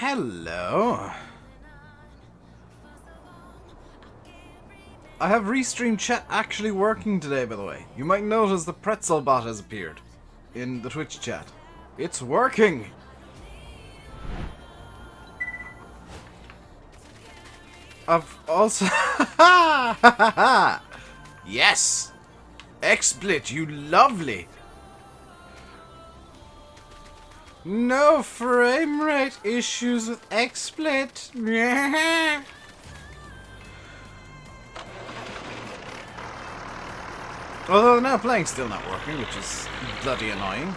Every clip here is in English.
Hello. I have Restream chat actually working today, by the way. You might notice the pretzel bot has appeared in the Twitch chat. It's working! I've also... Yes! XSplit, you lovely! No frame rate issues with XSplit. Although now playing's still not working, which is bloody annoying.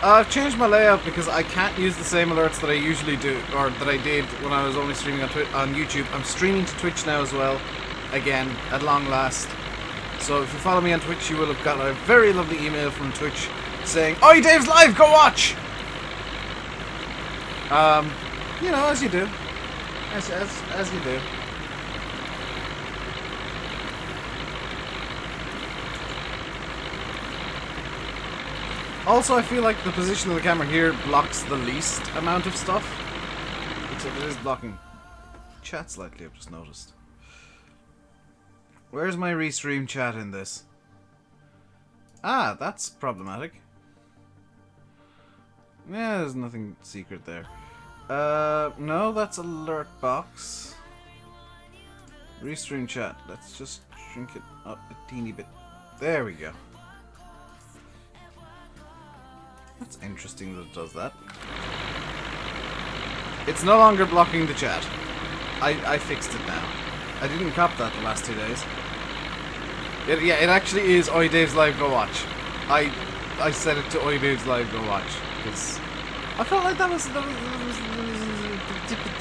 I've changed my layout because I can't use the same alerts that I usually do, or that I did when I was only streaming on YouTube. I'm streaming to Twitch now as well, again, at long last. So if you follow me on Twitch, you will have got a very lovely email from Twitch saying, "Oi, Dave's live, go watch!" You know, as you do. As you do. Also, I feel like the position of the camera here blocks the least amount of stuff. Except it is blocking chat slightly, I've just noticed. Where's my restream chat in this? Ah, that's problematic. Yeah, there's nothing secret there. No, that's alert box. Restream chat. Let's just shrink it up a teeny bit. There we go. That's interesting that it does that. It's no longer blocking the chat. I fixed it now. I didn't cop that the last 2 days. Yeah, it actually is Oi Dave's live, go watch. I set it to Oi Dave's live, go watch. Because I felt like that was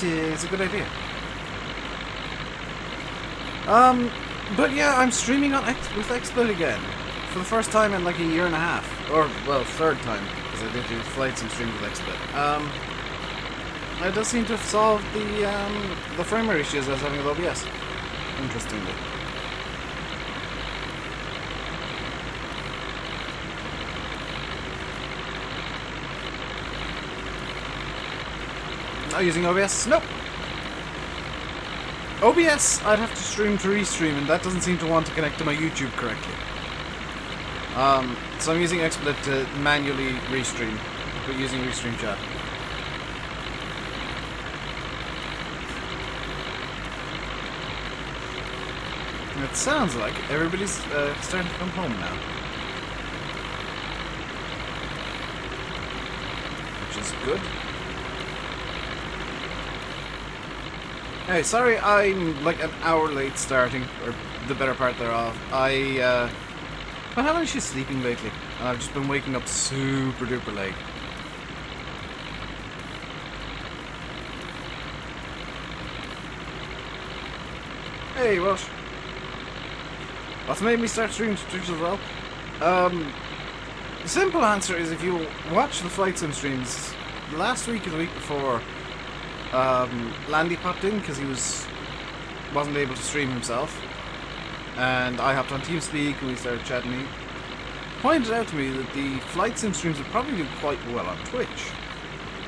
it's a good idea. But yeah, I'm streaming on with XSplit again. For the first time in like a year and a half. Or, well, third time. Because I did do flights and streams with XSplit. It does seem to have solved the frame rate issues I was having with OBS. Interestingly. Not using OBS? Nope. OBS, I'd have to stream to restream, and that doesn't seem to want to connect to my YouTube correctly. So I'm using XSplit to manually restream, but using restream chat. It sounds like everybody's starting to come home now. Which is good. Hey, sorry I'm like an hour late starting, or the better part thereof. I haven't actually sleeping lately, and I've just been waking up super duper late. Hey, Welsh. What's made me start streaming to Twitch as well? The simple answer is if you watch the flight sim streams, last week or the week before, Landy popped in because he wasn't able to stream himself, and I hopped on TeamSpeak and we started chatting. He pointed out to me that the flight sim streams would probably do quite well on Twitch,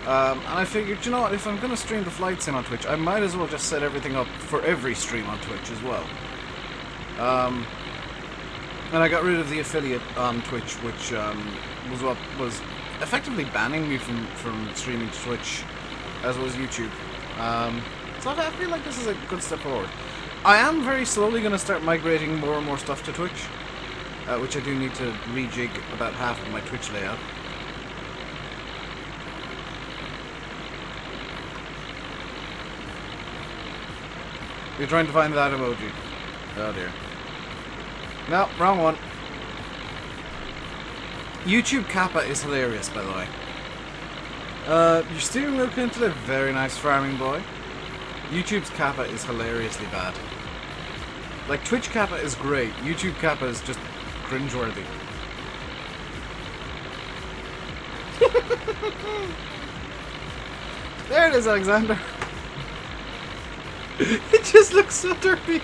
and I figured, you know what, if I'm going to stream the flight sim on Twitch, I might as well just set everything up for every stream on Twitch as well. And I got rid of the affiliate on Twitch, which was what was effectively banning me from streaming to Twitch, as was YouTube. So I feel like this is a good step forward. I am very slowly going to start migrating more and more stuff to Twitch, which I do need to rejig about half of my Twitch layout. You're trying to find that emoji. Oh dear. No, wrong one. YouTube Kappa is hilarious, by the way. Your steering wheel came today. Very nice, farming boy. YouTube's Kappa is hilariously bad. Like, Twitch Kappa is great. YouTube Kappa is just cringeworthy. There it is, Alexander. It just looks so derpy.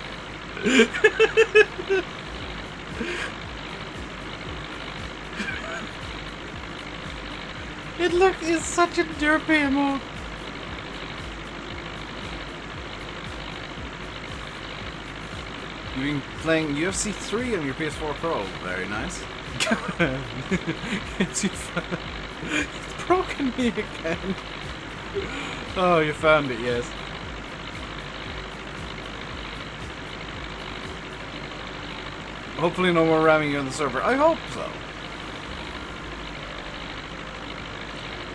It's such a derpy emote. You've been playing UFC 3 on your PS4 Pro. Very nice. It's broken me again. Oh, you found it, yes. Hopefully no more ramming you on the server. I hope so.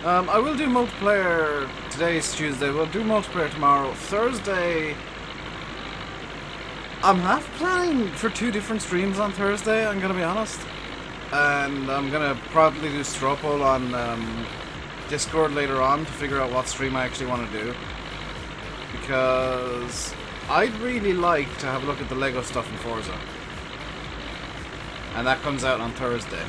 I will do multiplayer. Today's Tuesday. We'll do multiplayer tomorrow. Thursday, I'm half planning for 2 different streams on Thursday, I'm gonna be honest. And I'm gonna probably do straw poll on Discord later on to figure out what stream I actually want to do. Because I'd really like to have a look at the Lego stuff in Forza. And that comes out on Thursday.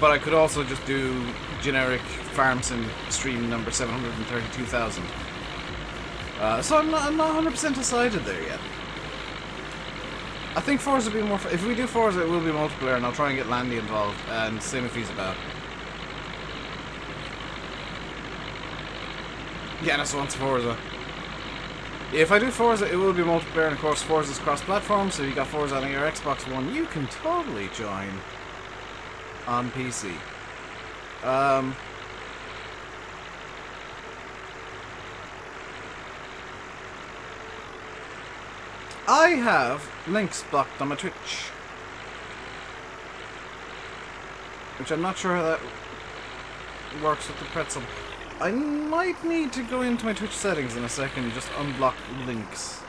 But I could also just do generic Farm Sim stream number 732,000. So I'm not 100% decided there yet. I think Forza will be more. If we do Forza, it will be multiplayer, and I'll try and get Landy involved, and same if he's about. Yanis wants Forza. If I do Forza, it will be multiplayer, and of course Forza's cross-platform, so if you got Forza on your Xbox One, you can totally join on PC. I have links blocked on my Twitch, which I'm not sure how that works with the pretzel. I might need to go into my Twitch settings in a second and just unblock links.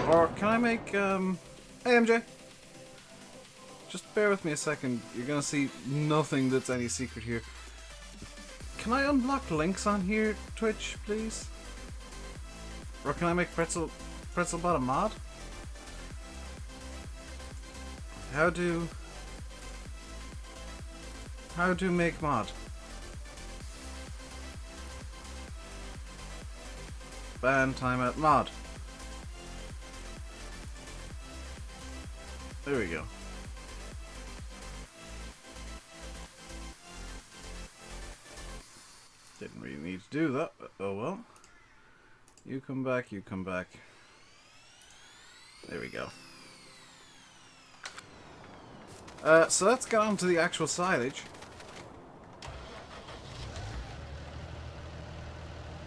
Or can I make, Hey MJ? Just bear with me a second. You're gonna see nothing that's any secret here. Can I unblock links on here, Twitch, please? Or can I make Pretzelbot a mod? How do make mod? Ban timeout mod. There we go. Didn't really need to do that, but oh well. You come back, you come back. There we go. So let's get on to the actual silage.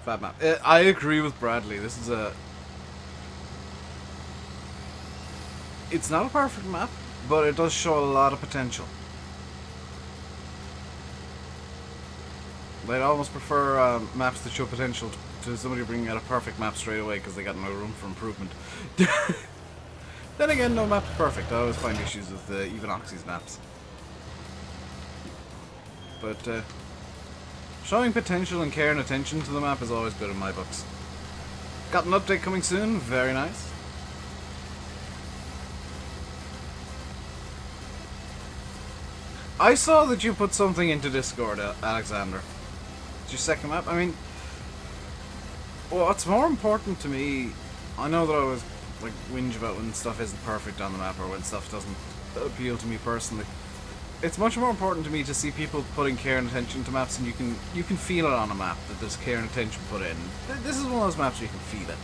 Fab map. I agree with Bradley. This is a... It's not a perfect map, but it does show a lot of potential. I'd almost prefer maps that show potential to somebody bringing out a perfect map straight away because they got no room for improvement. Then again, no map's perfect. I always find issues with even Oxy's maps. But showing potential and care and attention to the map is always good in my books. Got an update coming soon. Very nice. I saw that you put something into Discord, Alexander. It's your second map. I mean, what's more important to me, I know that I always like whinge about when stuff isn't perfect on the map or when stuff doesn't appeal to me personally. It's much more important to me to see people putting care and attention to maps, and you can feel it on a map that there's care and attention put in. This is one of those maps where you can feel it.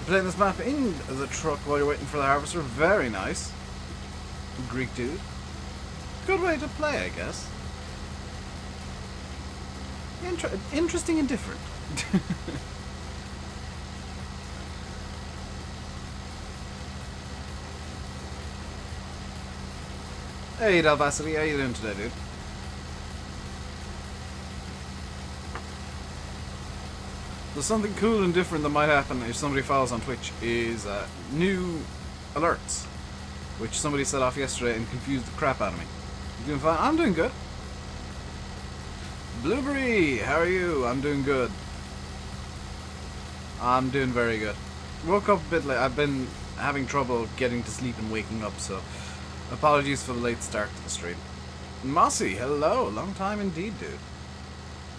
Playing this map in the truck while you're waiting for the harvester, very nice. Greek dude. Good way to play, I guess. Interesting and different. Hey Dalvacity, how you doing today, dude? So something cool and different that might happen if somebody follows on Twitch is new alerts, which somebody set off yesterday and confused the crap out of me. You doing fine? I'm doing good. Blueberry, how are you? I'm doing good. I'm doing very good. Woke up a bit late. I've been having trouble getting to sleep and waking up, so apologies for the late start to the stream. Mossy, hello. Long time indeed, dude.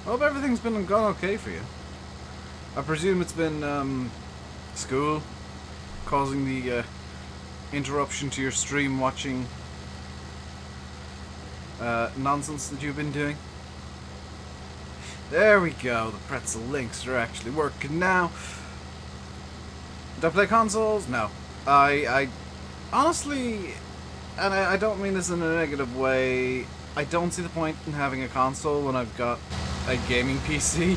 Hope everything's been gone okay for you. I presume it's been, school causing the, interruption to your stream watching, nonsense that you've been doing. There we go. The pretzel links are actually working now. Do I play consoles? No. I honestly, and I don't mean this in a negative way, I don't see the point in having a console when I've got a gaming PC.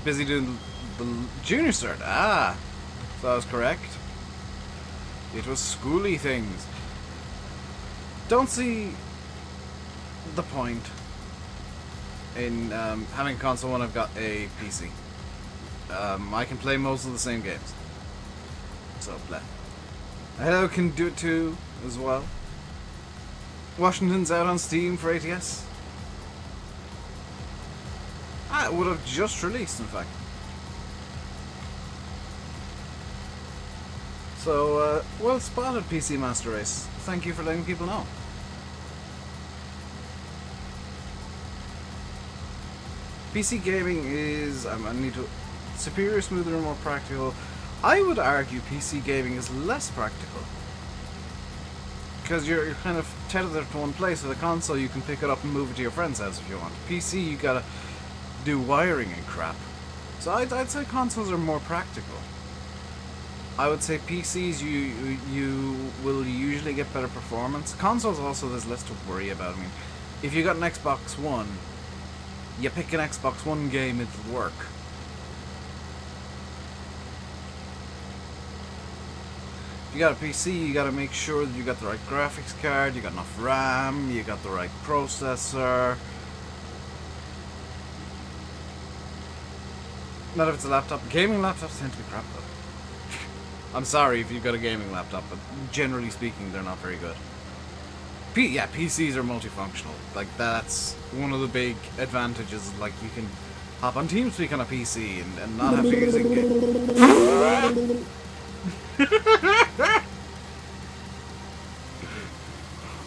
Busy doing the junior cert. Ah, so I was correct. It was schooly things. Don't see the point in having a console when I've got a PC. I can play most of the same games. So, play. Hello can do it too, as well. Washington's out on Steam for ATS. Ah, it would have just released, in fact. So, well spotted, PC Master Race. Thank you for letting people know. PC gaming is, I need to, superior, smoother, and more practical. I would argue PC gaming is less practical. Because you're kind of tethered to one place. With a console, you can pick it up and move it to your friend's house if you want. PC, you gotta do wiring and crap. So I'd say consoles are more practical. I would say PCs, you will usually get better performance. Consoles also, there's less to worry about. I mean, if you got an Xbox One, you pick an Xbox One game, it'll work. If you got a PC, you gotta make sure that you got the right graphics card, you got enough RAM, you got the right processor. Not if it's a laptop. Gaming laptops tend to be crap though. I'm sorry if you've got a gaming laptop, but generally speaking, they're not very good. Yeah, PCs are multifunctional. Like, that's one of the big advantages. Like, you can hop on TeamSpeak on a PC and not have to use it.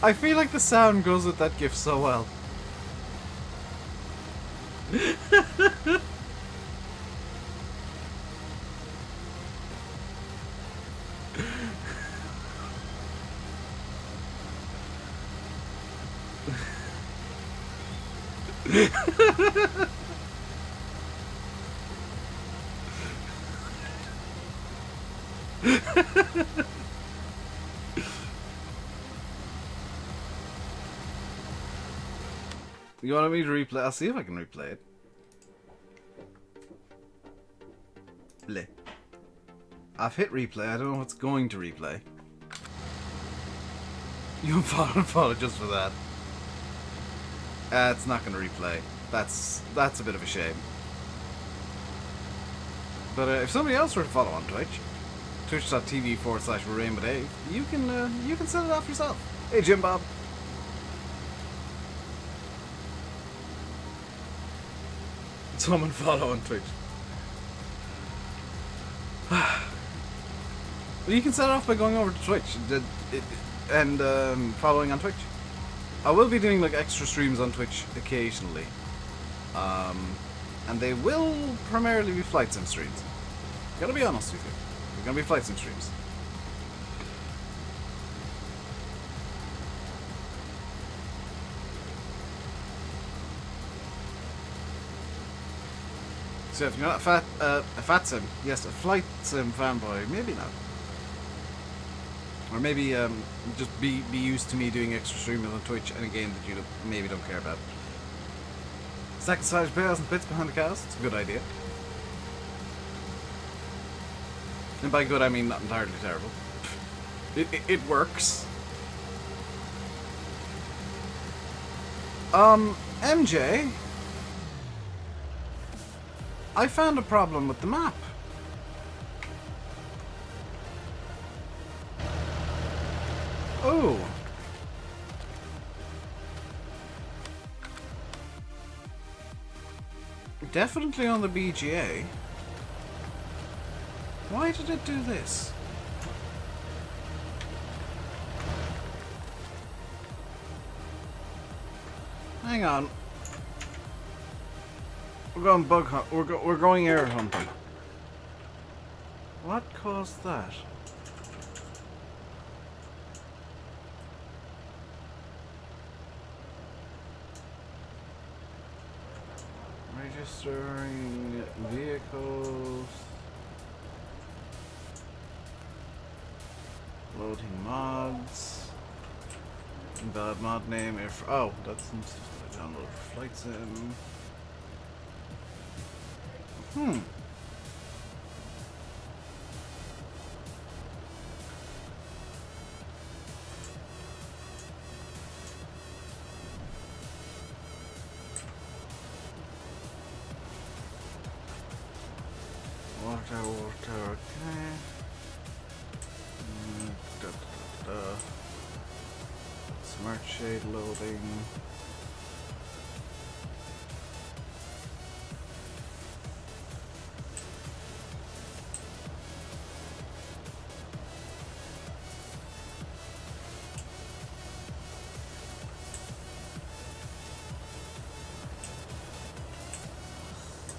I feel like the sound goes with that GIF so well. You want me to replay? I'll see if I can replay it. Bleh. I've hit replay. I don't know what's going to replay. You unfollowed just for that. It's not going to replay. That's a bit of a shame. But if somebody else were to follow on Twitch, twitch.tv/RainbowDave, you can set it off yourself. Hey, Jim Bob. Someone follow on Twitch. Well, you can set it off by going over to Twitch and following on Twitch. I will be doing like extra streams on Twitch occasionally, and they will primarily be flight sim streams. Gotta be honest with you, they're gonna be flight sim streams. So if you're not a fat sim, yes, a flight sim fanboy, maybe not. Or maybe just be used to me doing extra streaming on Twitch and a game that you maybe don't care about. Stack the Silage bales and bits behind the cows, it's a good idea. And by good I mean not entirely terrible. It works. MJ? I found a problem with the map. Oh. Definitely on the BGA. Why did it do this? Hang on. We're going bug hunt. We're going air hunting. What caused that? Registering vehicles. Loading mods. Invalid mod name. Oh, that's some stuff I download for Flight Sim. Water, okay. Smart shade loading.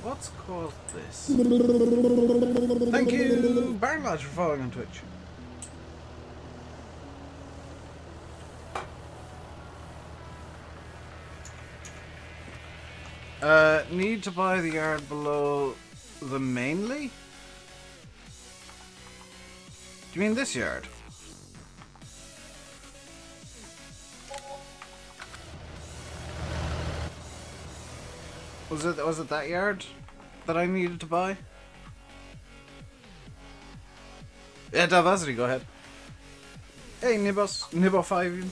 What's caused this? Thank you, Barn Lodge, for following on Twitch. Need to buy the yard below the mainly? Do you mean this yard? Was it that yard that I needed to buy? Yeah, Diversity, go ahead. Hey, Nibbo5.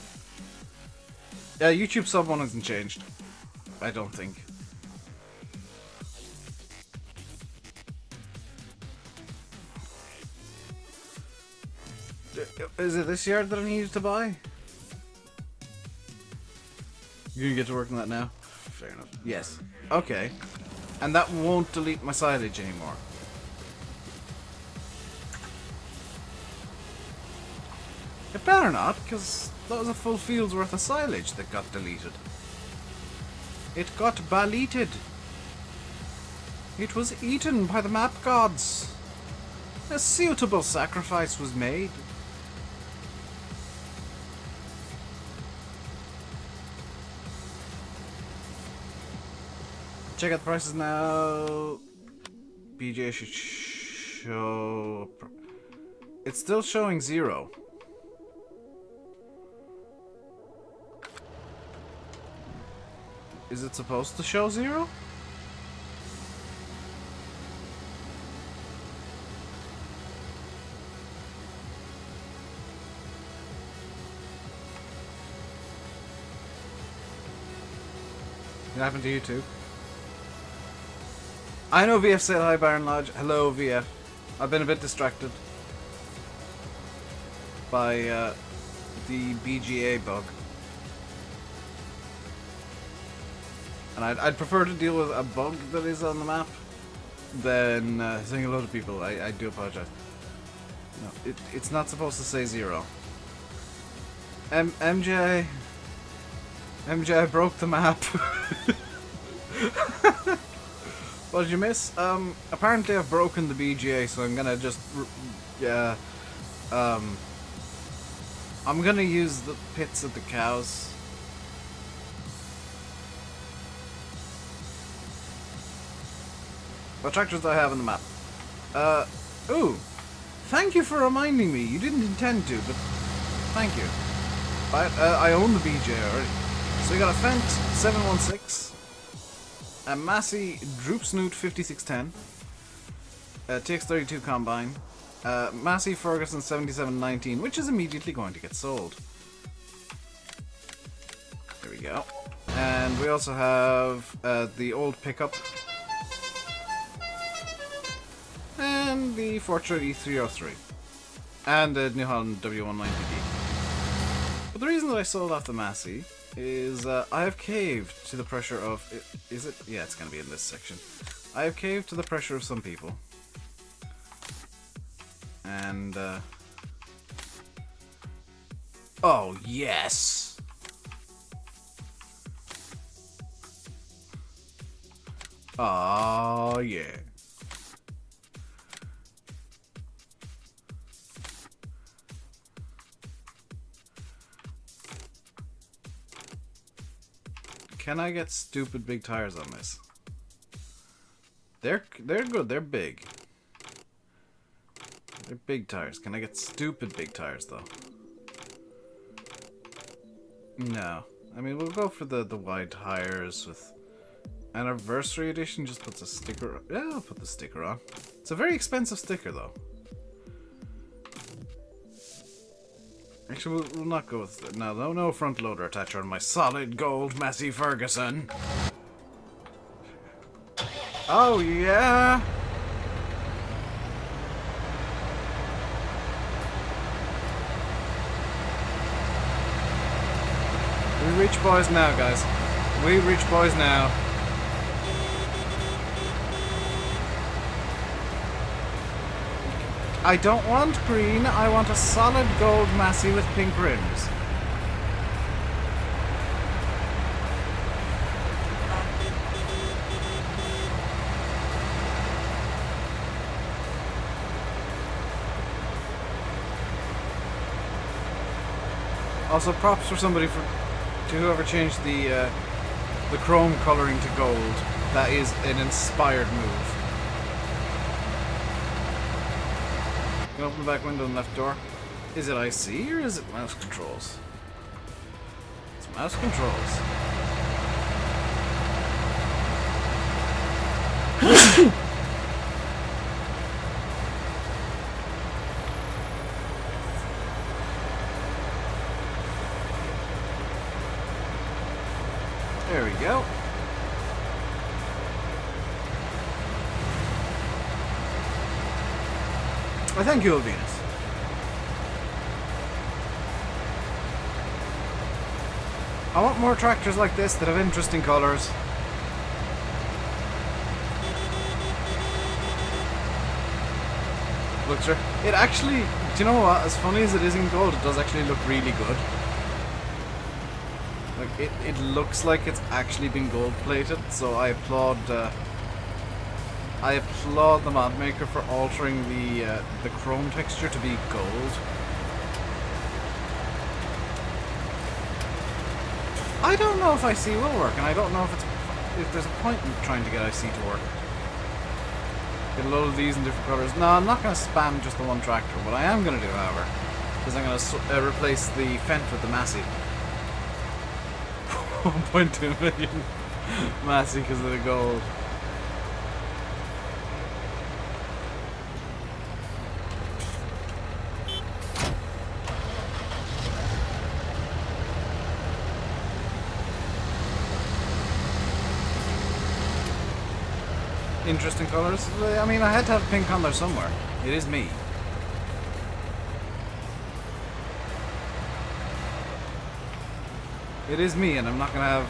Yeah, YouTube sub one hasn't changed. I don't think. Is it this yard that I needed to buy? You're gonna get to work on that now? Fair enough. Yes. Okay. And that won't delete my silage anymore. It better not, because that was a full field's worth of silage that got deleted. It got baleated. It was eaten by the map gods. A suitable sacrifice was made. Check out the prices now. BJ should show... It's still showing 0. Is it supposed to show 0? It happened to you too? I know VF said hi, Baron Lodge. Hello, VF. I've been a bit distracted by the BGA bug. And I'd prefer to deal with a bug that is on the map than saying hello to people. I do apologize. No, it's not supposed to say 0. MJ, I broke the map. What did you miss? Apparently I've broken the BGA, so I'm gonna just, I'm gonna use the pits of the cows. What tractors do I have on the map? Ooh, thank you for reminding me. You didn't intend to, but thank you. I own the BGA already. So we got a Fent 716. A Massey Droop Snoot 5610, a TX32 Combine, Massey Ferguson 7719, which is immediately going to get sold. There we go. And we also have the old pickup, and the Fortune E303, and the New Holland W190D. But the reason that I sold off the Massey is I have caved to the pressure of... Is it? Yeah, it's going to be in this section. I have caved to the pressure of some people. And... oh, yes! Oh yeah. Can I get stupid big tires on this? They're good. They're big. They're big tires. Can I get stupid big tires though? No. I mean, we'll go for the wide tires with Anniversary Edition. Just puts a sticker. Yeah, I'll put the sticker on. It's a very expensive sticker though. Actually, we'll not go with it. No front loader attacher on my solid gold Massey Ferguson. Oh yeah. We reach boys now, guys. We reach boys now. I don't want green, I want a solid gold Massey with pink rims. Also, props for somebody to whoever changed the chrome coloring to gold. That is an inspired move. You can open the back window and left door. Is it IC or is it mouse controls? It's mouse controls. There we go. Well, thank you, Venus. I want more tractors like this that have interesting colours. Looks sure. It actually, do you know what? As funny as it is in gold, it does actually look really good. Like it looks like it's actually been gold plated, so I applaud the mod maker for altering the chrome texture to be gold. I don't know if IC will work, and I don't know if there's a point in trying to get IC to work. Get a load of these in different colours. No, I'm not going to spam just the one tractor. What I am going to do, however, is I'm going to replace the Fendt with the Massey. 1.2 million Massey because of the gold. Interesting colours. I mean, I had to have pink on there somewhere. It is me. It is me, and I'm not gonna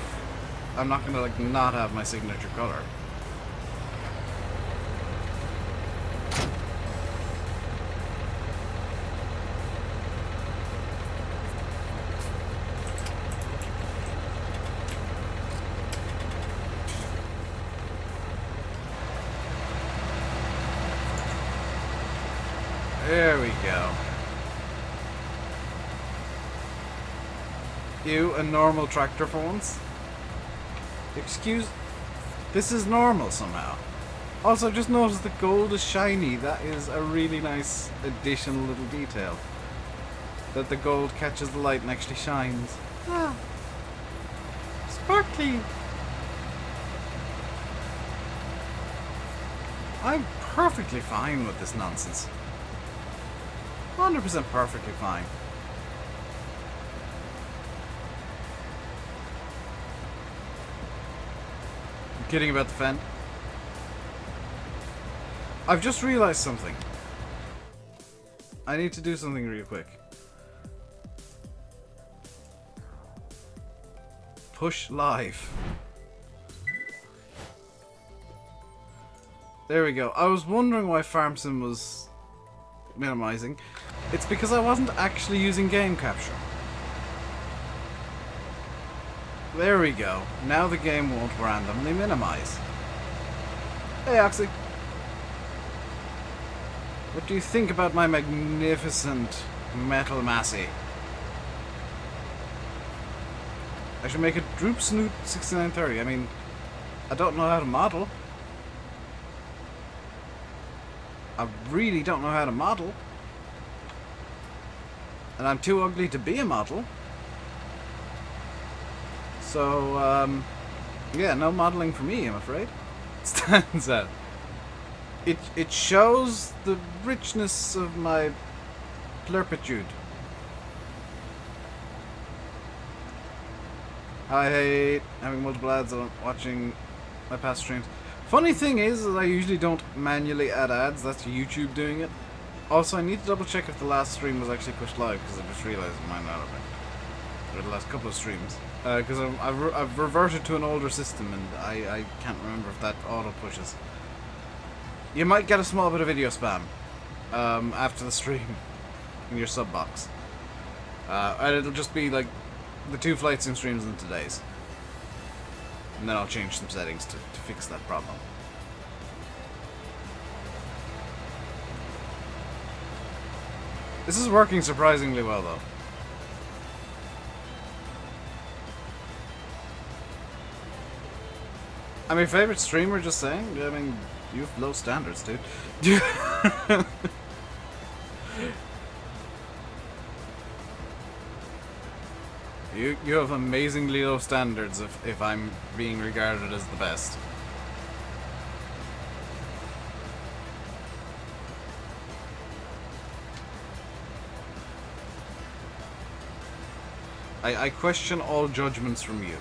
like not have my signature color. There we go. You, a normal tractor for once? Excuse... This is normal somehow. Also, just notice the gold is shiny. That is a really nice additional little detail. That the gold catches the light and actually shines. Ah. Sparkly. I'm perfectly fine with this nonsense. 100% perfectly fine. I'm kidding about the Fendt. I've just realized something. I need to do something real quick. Push live. There we go. I was wondering why FarmSim was minimizing. It's because I wasn't actually using game capture. There we go. Now the game won't randomly minimize. Hey, Oxy. What do you think about my magnificent metal Massey? I should make a Droop Snoot 6930. I mean, I don't know how to model. I really don't know how to model. And I'm too ugly to be a model. So, yeah, no modeling for me, I'm afraid. It stands out. It shows the richness of my plurpitude. I hate having multiple ads on watching my past streams. Funny thing is I usually don't manually add ads. That's YouTube doing it. Also, I need to double check if the last stream was actually pushed live, because I just realized it might not have been. Or the last couple of streams. Because I've reverted to an older system, and I can't remember if that auto pushes. You might get a small bit of video spam after the stream in your sub box. And it'll just be like the 2 flight sim streams and today's. And then I'll change some settings to fix that problem. This is working surprisingly well, though. I'm your favorite streamer, just saying. I mean, you have low standards, dude. You have amazingly low standards if I'm being regarded as the best. I question all judgments from you.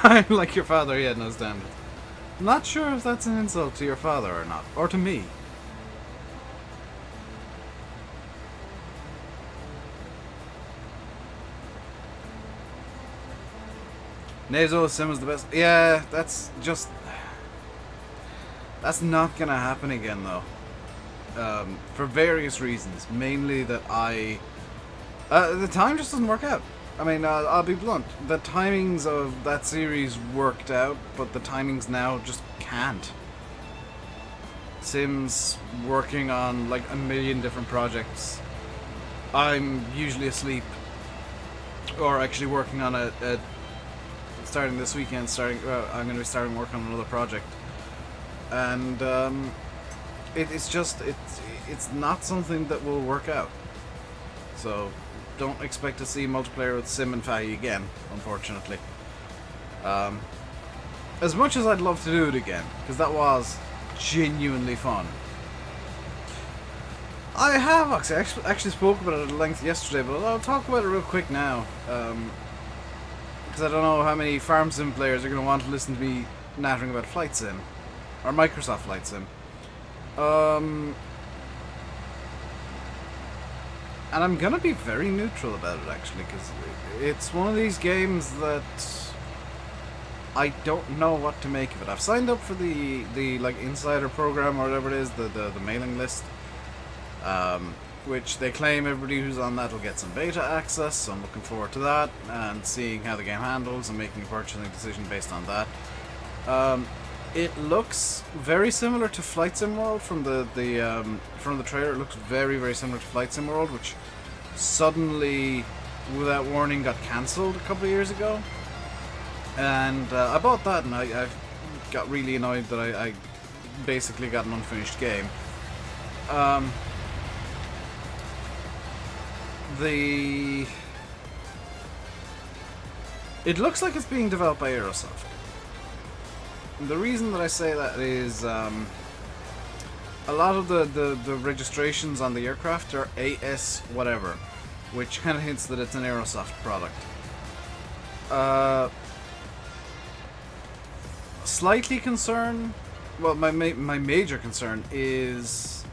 I'm like your father, he had no standards. I'm not sure if that's an insult to your father or not. Or to me. Nasal Sim was the best. Yeah, that's just... That's not gonna happen again, though. For various reasons. Mainly that the time just doesn't work out. I mean, I'll be blunt. The timings of that series worked out, but the timings now just can't. Sim's working on like a million different projects. I'm usually asleep. Or actually working on a starting this weekend, I'm going to be starting work on another project. And it's not something that will work out. So don't expect to see multiplayer with Sim and Fahy again, unfortunately. As much as I'd love to do it again, because that was genuinely fun. I have actually spoke about it at length yesterday, but I'll talk about it real quick now. Because I don't know how many Farm Sim players are going to want to listen to me nattering about Flight Sim. Or Microsoft Flight Sim. And I'm going to be very neutral about it, actually, because it's one of these games that I don't know what to make of it. I've signed up for the like insider program or whatever it is, the mailing list. Which they claim everybody who's on that will get some beta access, so I'm looking forward to that and seeing how the game handles and making a purchasing decision based on that. It looks very similar to Flight Sim World from the trailer. It looks very, very similar to Flight Sim World, which suddenly, without warning, got cancelled a couple of years ago. And I bought that, and I got really annoyed that I basically got an unfinished game. It looks like it's being developed by Aerosoft. The reason that I say that is a lot of the registrations on the aircraft are AS whatever, which kind of hints that it's an Aerosoft product. Slightly concerned, well, my major concern is,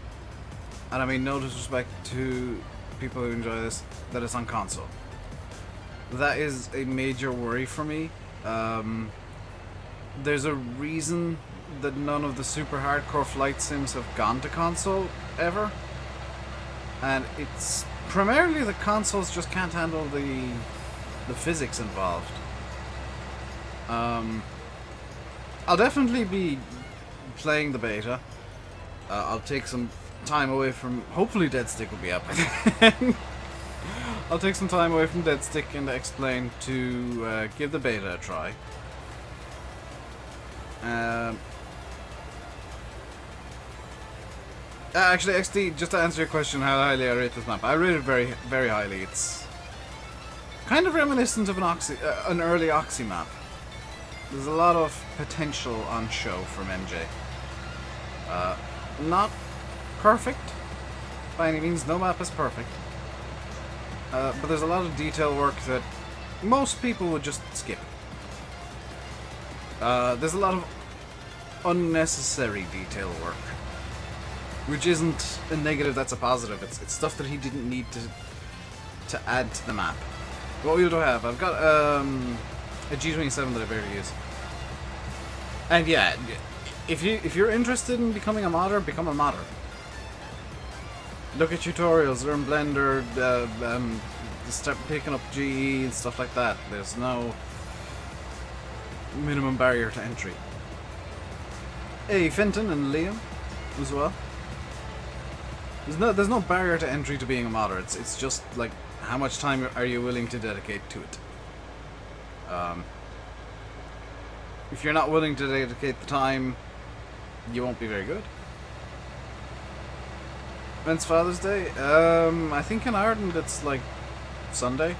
and I mean no disrespect to people who enjoy this, that it's on console. That is a major worry for me. There's a reason that none of the super hardcore flight sims have gone to console ever, and it's primarily the consoles just can't handle the physics involved. I'll definitely be playing the beta. I'll take some time away from... Hopefully Dead Stick will be up by then. I'll take some time away from Dead Stick and explain to give the beta a try. Actually, XD, just to answer your question how highly I rate this map, I rate it very, very highly. It's kind of reminiscent of an early Oxy map. There's a lot of potential on show from MJ. Not perfect by any means. No map is perfect. But there's a lot of detail work that most people would just skip. There's a lot of unnecessary detail work, which isn't a negative, that's a positive. It's stuff that he didn't need to add to the map. What wheel do I have? I've got a G27 that I barely use. And yeah, if you're interested in becoming a modder, become a modder. Look at tutorials, learn Blender, start picking up GE and stuff like that. There's no minimum barrier to entry. Hey, Fenton and Liam as well. There's no barrier to entry to being a modder. It's just like how much time are you willing to dedicate to it. If you're not willing to dedicate the time, you won't be very good. When's Father's Day? I think in Ireland it's like Sunday.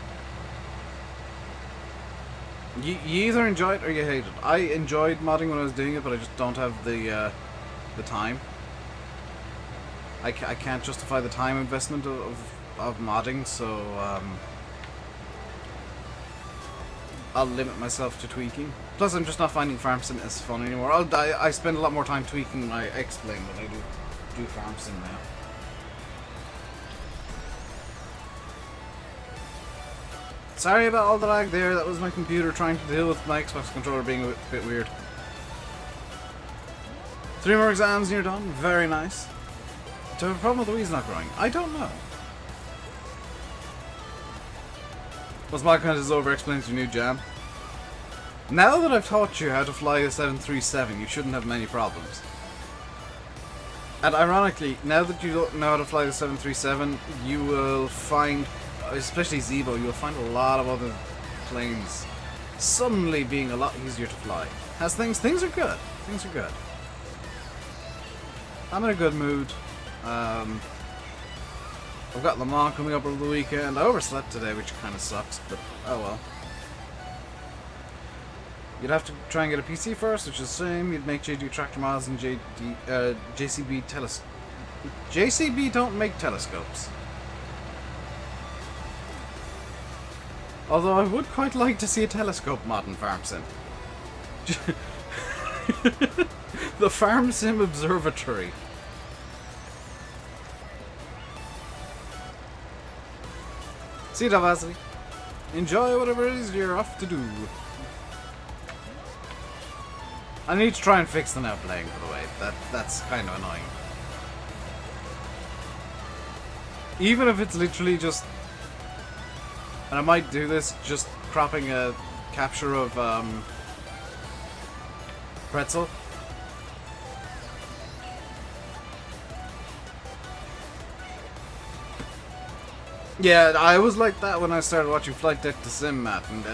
You either enjoy it or you hate it. I enjoyed modding when I was doing it, but I just don't have the time. I can't justify the time investment of modding, so I'll limit myself to tweaking. Plus, I'm just not finding farm sim as fun anymore. I spend a lot more time tweaking my X-Plane than I do farm sim now. Sorry about all the lag there. That was my computer trying to deal with my Xbox controller being a bit weird. 3 more exams and you're done. Very nice. Do I have a problem with the Wii's not growing? I don't know. Was my content is over explaining your new jam? Now that I've taught you how to fly a 737, you shouldn't have many problems. And ironically, now that you don't know how to fly the 737, you will find, especially Zeebo, you'll find a lot of other planes suddenly being a lot easier to fly. Things are good. Things are good. I'm in a good mood. I've got Le Mans coming up over the weekend. I overslept today, which kind of sucks, but oh well. You'd have to try and get a PC first, which is the same. You'd make JD tractor miles and JCB telescope. JCB don't make telescopes. Although I would quite like to see a telescope mod in Farm Sim. The Farm Sim Observatory. See you, Davazzi. Enjoy whatever it is you're off to do. I need to try and fix the now playing, by the way. That's kind of annoying. Even if it's literally just... And I might do this, just cropping a capture of Pretzel. Yeah, I was like that when I started watching Flight Deck to Sim, Matt, and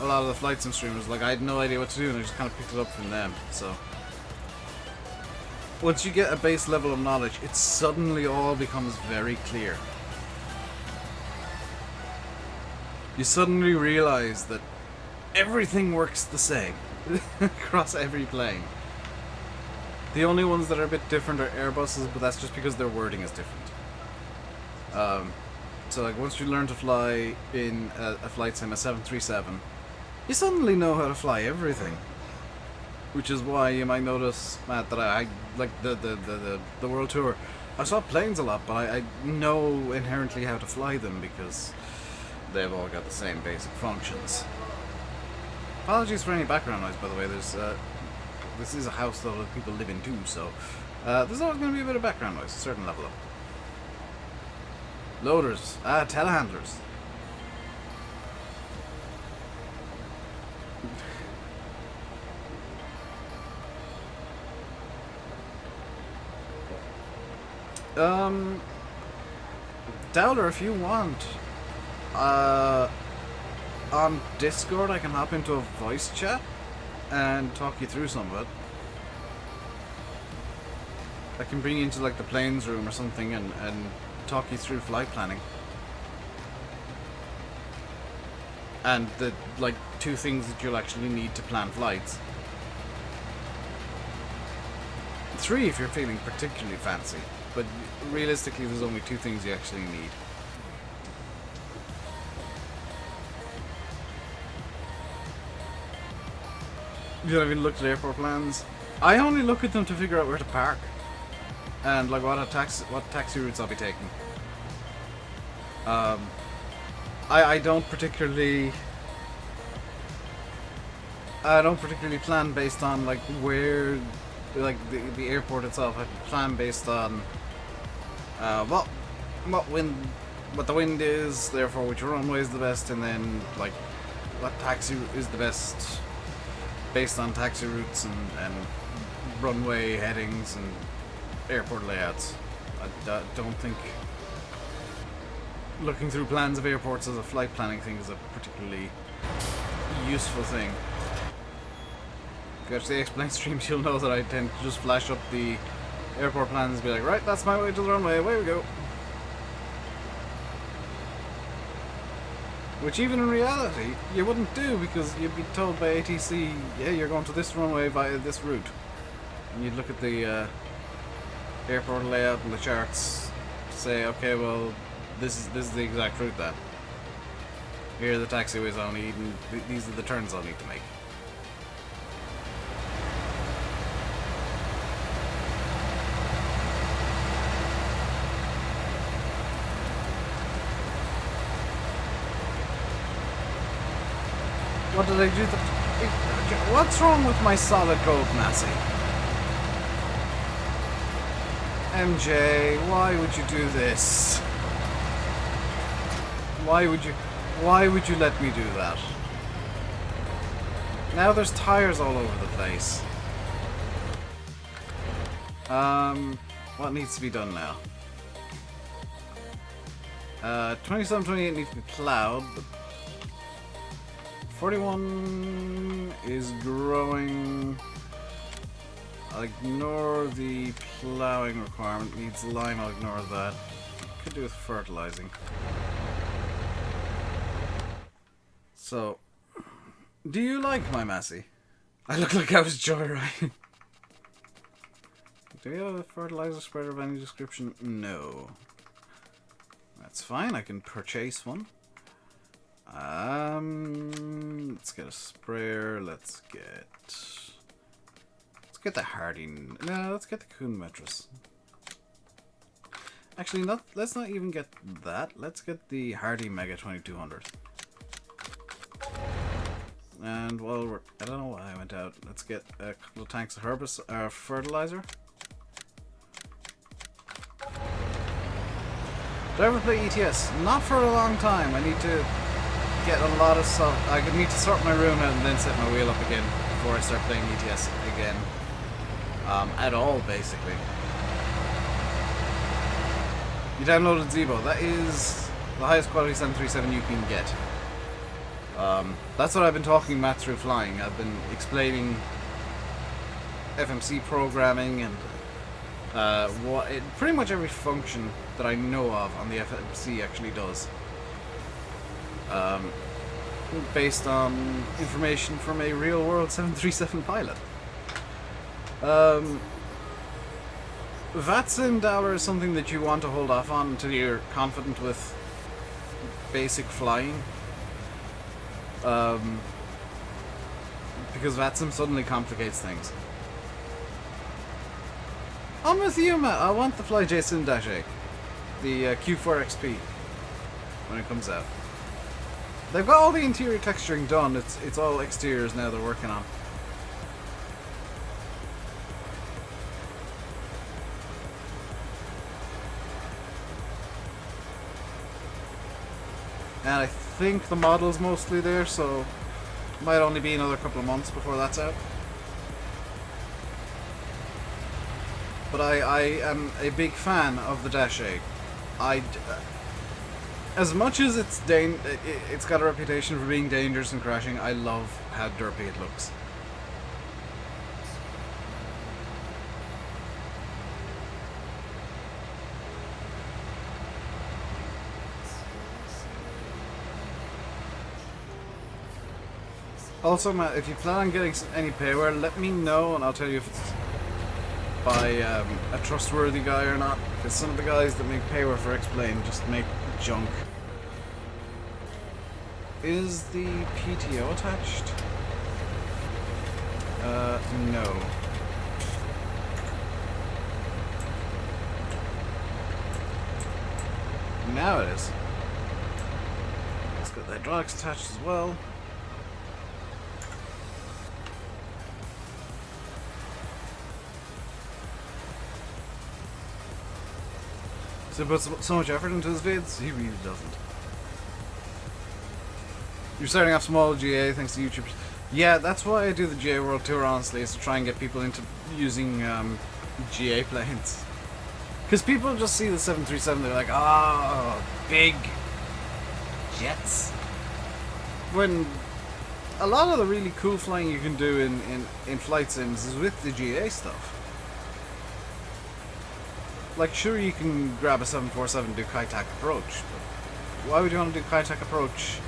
a lot of the Flight Sim streamers, like, I had no idea what to do, and I just kind of picked it up from them, so... Once you get a base level of knowledge, it suddenly all becomes very clear. You suddenly realize that everything works the same across every plane. The only ones that are a bit different are Airbuses, but that's just because their wording is different. So like once you learn to fly in a flight sim, a 737, you suddenly know how to fly everything. Which is why you might notice, Matt, that I like the world tour. I saw planes a lot, but I know inherently how to fly them because they've all got the same basic functions. Apologies for any background noise, by the way. There's this is a house that other people live in too, so there's always going to be a bit of background noise, a certain level of. Loaders, telehandlers. Dowler, if you want, on Discord I can hop into a voice chat and talk you through some of it. I can bring you into like the planes room or something and talk you through flight planning. And the like 2 things that you'll actually need to plan flights. 3 if you're feeling particularly fancy. But realistically, there's only 2 things you actually need. You haven't even looked at airport plans? I only look at them to figure out where to park. And like what taxi routes I'll be taking. I don't particularly plan based on like where, like the airport itself. I plan based on what the wind is, therefore which runway is the best, and then like what taxi is the best based on taxi routes and runway headings and airport layouts. I don't think looking through plans of airports as a flight planning thing is a particularly useful thing. If you watch the explain streams, you'll know that I tend to just flash up the airport plans and be like, right, that's my way to the runway, away we go. Which even in reality, you wouldn't do, because you'd be told by ATC, yeah, you're going to this runway via this route. And you'd look at the airport layout and the charts to say, okay, well, this is the exact route then. Here are the taxiways I'll need, and these are the turns I'll need to make. What did I do? What's wrong with my solid gold Massey? MJ, why would you do this? Why would you let me do that? Now there's tires all over the place. What needs to be done now? 27, 28 needs to be plowed, but 41 is growing. I'll ignore the plowing requirement. Needs lime, I'll ignore that. Could do with fertilizing. So, do you like my Massey? I look like I was joyriding. Do you have a fertilizer spreader of any description? No. That's fine, I can purchase one. Let's get a sprayer. Let's get the Hardy. No, let's get the Kuhn mattress. Actually, let's not even get that. Let's get the Hardy Mega 2200. And while I don't know why I went out. Let's get a couple of tanks of fertilizer. Did I ever play ETS? Not for a long time. I need to get a lot of stuff. I need to sort my room out and then set my wheel up again before I start playing ETS again. At all, basically. You downloaded Zebo. That is the highest quality 737 you can get. That's what I've been talking Matt through flying. I've been explaining FMC programming and pretty much every function that I know of on the FMC actually does. Based on information from a real-world 737 pilot. VATSIM Dowler is something that you want to hold off on until you're confident with basic flying. Because VATSIM suddenly complicates things. I'm with you, Matt. I want the FlyJSim-A, the Q4XP, when it comes out. They've got all the interior texturing done. It's all exteriors now they're working on. And I think the model's mostly there, so it might only be another couple of months before that's out. But I am a big fan of the Dash A. As much as it's got a reputation for being dangerous and crashing, I love how derpy it looks. Also, Matt, if you plan on getting any payware, let me know and I'll tell you if it's by a trustworthy guy or not. Because some of the guys that make payware for X-Plane just make junk. Is the PTO attached? No. Now it is. It's got the hydraulics attached as well. So he puts so much effort into his vids, he really doesn't. You're starting off small GA thanks to YouTube. Yeah, that's why I do the GA World Tour, honestly, is to try and get people into using GA planes. Because people just see the 737, they're like, oh, big jets. When a lot of the really cool flying you can do in flight sims is with the GA stuff. Like, sure, you can grab a 747 and do Kai-Tak approach, but why would you want to do Kai-Tak approach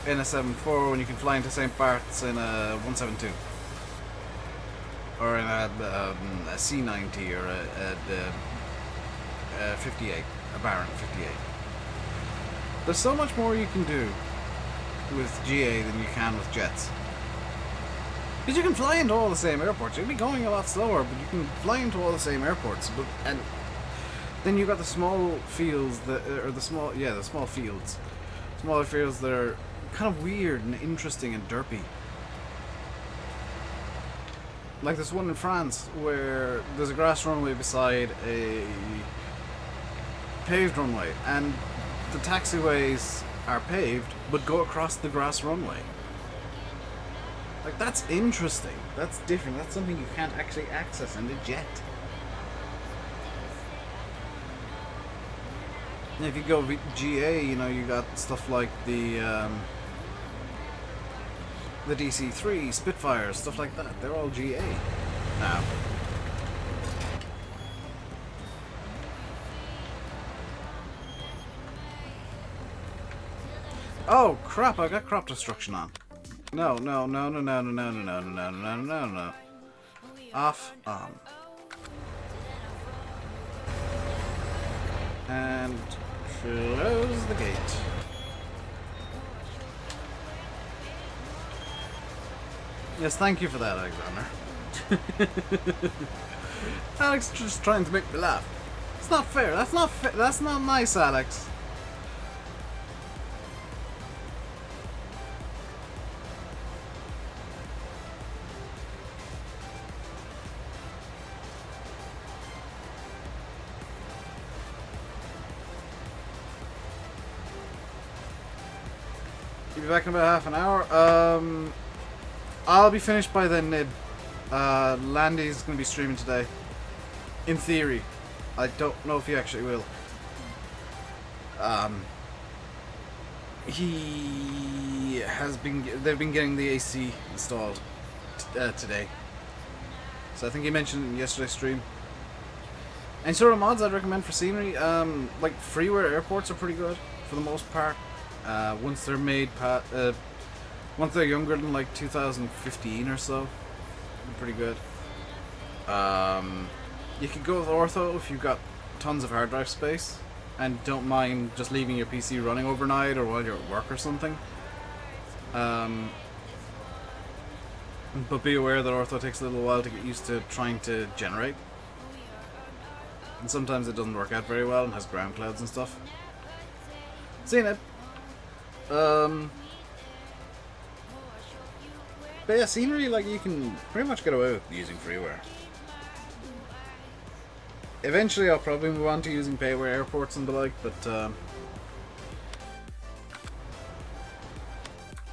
in a 74 when you can fly into St. Bart's in a 172? Or in a C90 or a 58, a Baron 58. There's so much more you can do with GA than you can with jets. Because you can fly into all the same airports. You'll be going a lot slower, but you can fly into all the same airports. And then you've got the small fields the small fields. Smaller fields that are kind of weird and interesting and derpy. Like this one in France where there's a grass runway beside a paved runway, and the taxiways are paved but go across the grass runway. Like, that's interesting. That's different. That's something you can't actually access in a jet. And if you go GA, you know, you got stuff like the DC-3, Spitfires, stuff like that. They're all GA now. Oh crap! I got crop destruction on. No. Off, on. And close the gate. Yes, thank you for that, Alexander. Alex is just trying to make me laugh. It's not fair. That's not that's not nice, Alex. Be back in about half an hour. I'll be finished by then, Nib. Landy's going to be streaming today. In theory. I don't know if he actually will. They've been getting the AC installed today. So I think he mentioned it in yesterday's stream. And sort of mods I'd recommend for scenery, like freeware airports are pretty good for the most part. Once they're made, once they're younger than like 2015 or so, they're pretty good. You could go with Ortho if you've got tons of hard drive space and don't mind just leaving your PC running overnight or while you're at work or something. But be aware that Ortho takes a little while to get used to trying to generate. And sometimes it doesn't work out very well and has ground clouds and stuff. See you, Ned. Um, but yeah, scenery, like, you can pretty much get away with using freeware. Eventually I'll probably move on to using payware airports and the like, but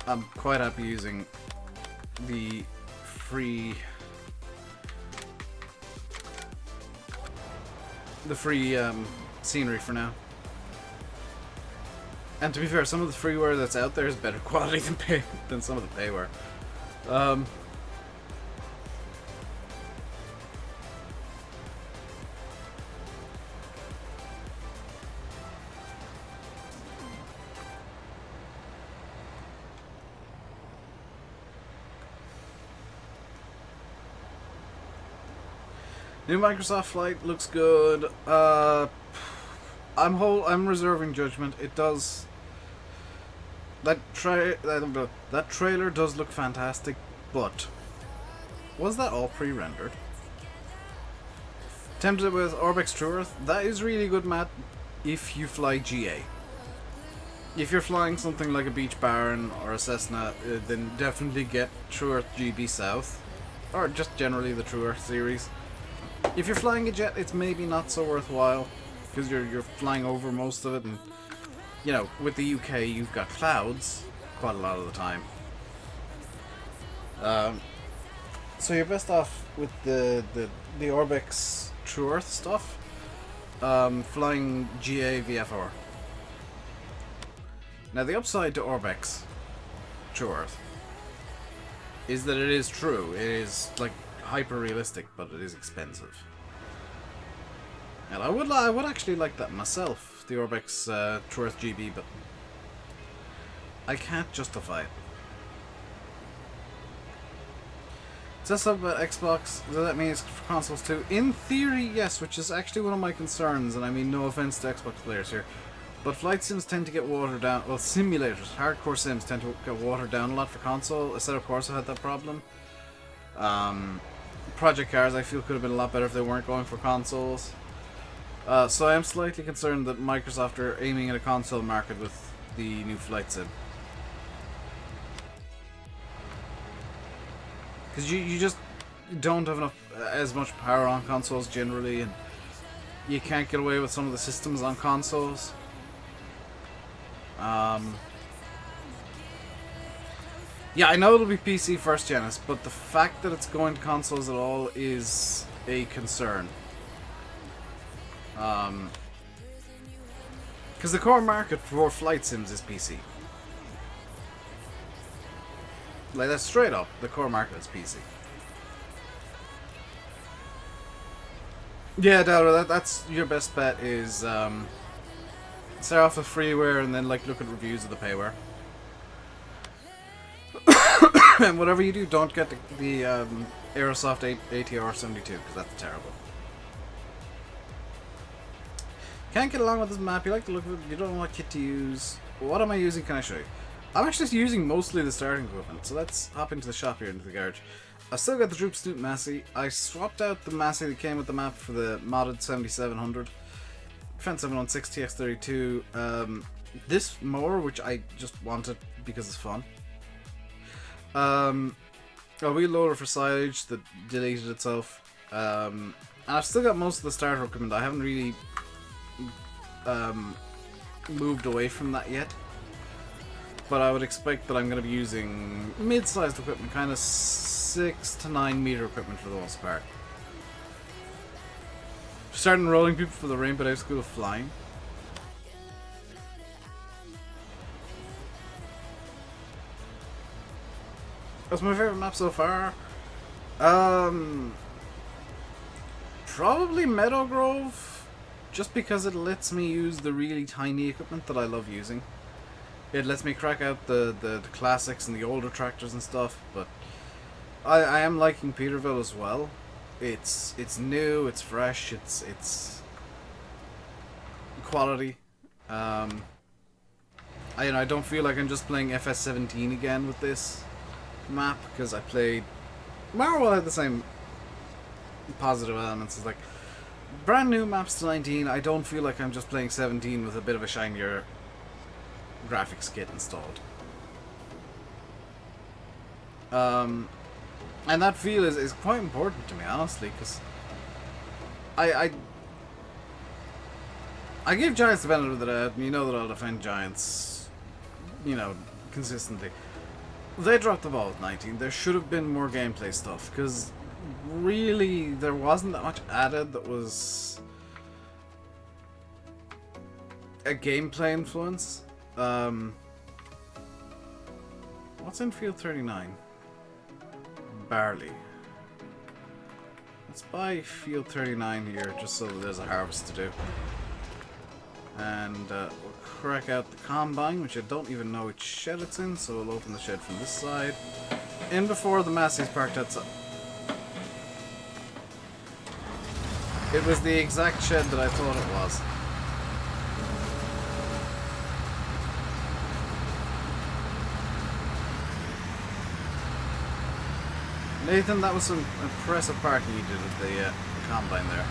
I'm quite happy using the free scenery for now. And to be fair, some of the freeware that's out there is better quality than some of the payware. New Microsoft flight looks good. I'm reserving judgment. It does. That trailer does look fantastic, but was that all pre-rendered? Tempted with Orbx True Earth. That is really good, Matt, if you fly GA. If you're flying something like a Beach Baron or a Cessna, then definitely get True Earth GB South, or just generally the True Earth series. If you're flying a jet, it's maybe not so worthwhile, because you're flying over most of it, and you know, with the UK, you've got clouds quite a lot of the time. So you're best off with the Orbx True Earth stuff, flying GA VFR. Now the upside to Orbx True Earth is that it is true. It is like hyper realistic, but it is expensive. And I would actually like that myself, the Orbx True Earth GB, but I can't justify it. Says something about Xbox. Does that mean it's for consoles too? In theory, yes, which is actually one of my concerns, and I mean no offense to Xbox players here, but flight sims tend to get watered down. Well, simulators, hardcore sims tend to get watered down a lot for console. Assetto Corsa had that problem. Project Cars, I feel, could have been a lot better if they weren't going for consoles. So I am slightly concerned that Microsoft are aiming at a console market with the new flight sim. Because you just don't have enough as much power on consoles generally, and you can't get away with some of the systems on consoles. Yeah, I know it'll be PC first, Janice, but the fact that it's going to consoles at all is a concern. Because the core market for flight sims is PC. Like, that's straight up, the core market is PC. Yeah, Dowder, that's your best bet is, start off with freeware and then, like, look at reviews of the payware. And whatever you do, don't get the Aerosoft ATR 72, because that's terrible. Can't get along with this map, you like the look of it, you don't know what kit to use. What am I using, can I show you? I'm actually using mostly the starting equipment, so let's hop into the shop here, into the garage. I've still got the Droop Snoot Massey. I swapped out the Massey that came with the map for the modded 7700. Defense 716 TX32. This mower, which I just wanted because it's fun. A wheel loader for Silage that deleted itself. And I've still got most of the starter equipment. I haven't really moved away from that yet. But I would expect that I'm going to be using mid-sized equipment, kind of 6 to 9 meter equipment for the most part. Starting enrolling people for the RainbowDave School of Flying. That's my favorite map so far. Probably Meadow Grove, just because it lets me use the really tiny equipment that I love using. It lets me crack out the classics and the older tractors and stuff, but I am liking Peterville as well. It's new, it's fresh, it's quality. I don't feel like I'm just playing FS17 again with this map, because I played Marvel had the same positive elements. It's like brand new maps to 19. I don't feel like I'm just playing 17 with a bit of a shinier graphics kit installed. And that feel is quite important to me, honestly, because I give Giants the benefit of the doubt, and you know that I'll defend Giants, you know, consistently. They dropped the ball with 19. There should have been more gameplay stuff, because really there wasn't that much added that was a gameplay influence. What's in field 39? Barley. Let's buy field 39 here, just so that there's a harvest to do. And we'll crack out the combine, which I don't even know which shed it's in, so we'll open the shed from this side. In before the Massey's parked outside. It was the exact shed that I thought it was. Nathan, that was some impressive parking you did at the combine there.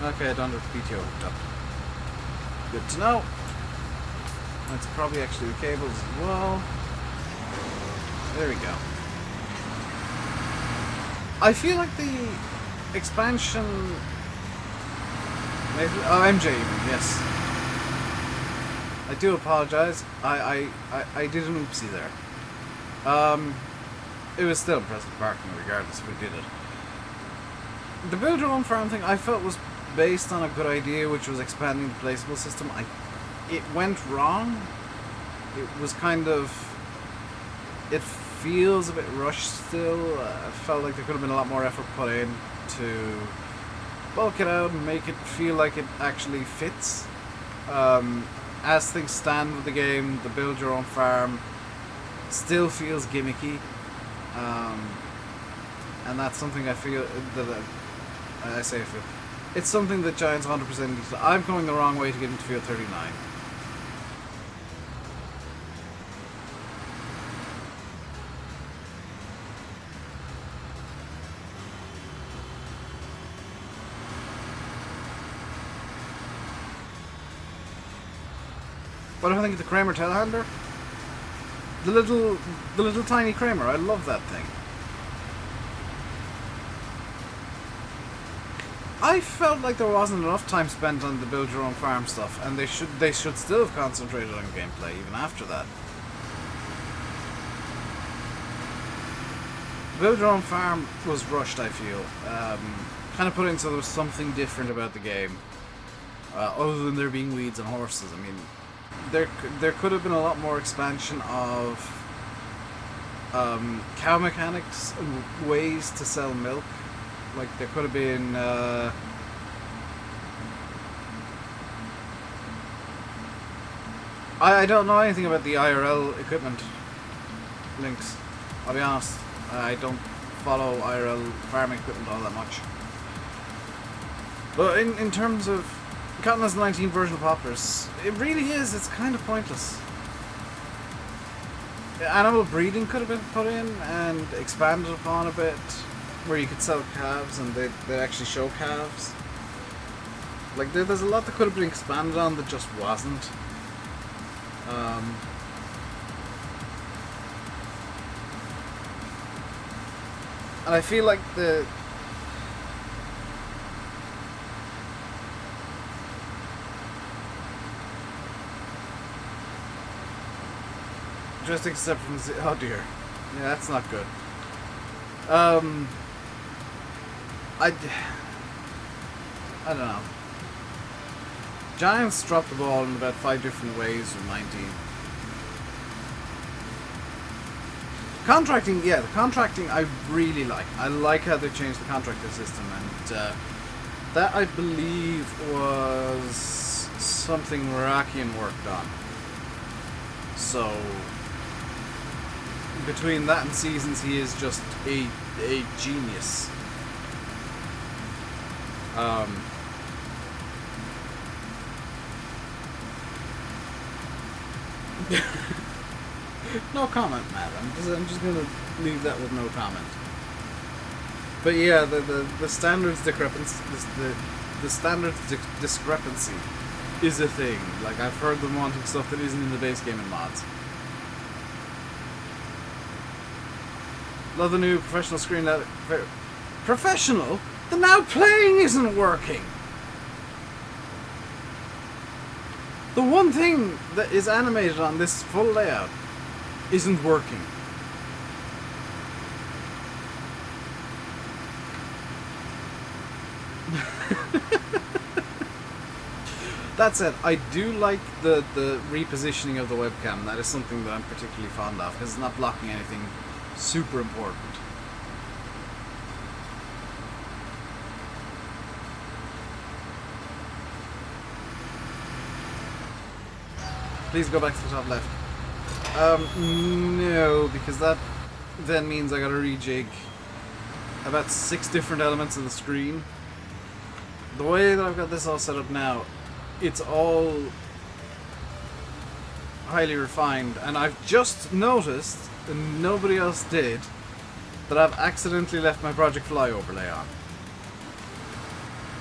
Okay, I don't have PTO hooked up. Good to know. That's probably actually the cables as well. There we go. I feel like the expansion... Oh, MJ even, yes. I do apologize. I did an oopsie there. It was still impressive parking regardless if we did it. The build your own farm thing I felt was based on a good idea, which was expanding the placeable system. It went wrong. It was kind of... It feels a bit rushed still. I felt like there could have been a lot more effort put in to bulk it out and make it feel like it actually fits. As things stand with the game, the build your own farm still feels gimmicky, and that's something I feel that I feel it's something that Giants 100% needs to. I'm going the wrong way to get into field 39. What do I think of the Kramer telehandler? The little tiny Kramer. I love that thing. I felt like there wasn't enough time spent on the build your own farm stuff, and they should still have concentrated on gameplay even after that. Build your own farm was rushed, I feel. Kind of put in so there was something different about the game, other than there being weeds and horses. I mean, there could have been a lot more expansion of cow mechanics and ways to sell milk. Like there could have been I don't know anything about the IRL equipment links. I'll be honest. I don't follow IRL farming equipment all that much. But in terms of Cotton has 19 version of poplars, it really is. It's kind of pointless. Animal breeding could have been put in and expanded upon a bit, where you could sell calves and they actually show calves. Like there's a lot that could have been expanded on that just wasn't. And I feel like the just except from the... Oh dear. Yeah, that's not good. I don't know. Giants dropped the ball in about 5 different ways from 19. Contracting, yeah, the contracting I really like. I like how they changed the contractor system, and that I believe was something Rakian worked on. So between that and Seasons, he is just a genius. No comment, Matt. I'm just gonna leave that with no comment. But yeah, the standards discrepancy, the standard discrepancy is a thing. Like, I've heard them wanting stuff that isn't in the base game in mods. Love the new professional screen that... Professional? The now playing isn't working! The one thing that is animated on this full layout isn't working. That said, I do like the repositioning of the webcam. That is something that I'm particularly fond of, because it's not blocking anything super important. Please go back to the top left. No, because that then means I gotta rejig about 6 different elements of the screen. The way that I've got this all set up now, it's all highly refined, and I've just noticed, and nobody else did, that I've accidentally left my Project Fly overlay on.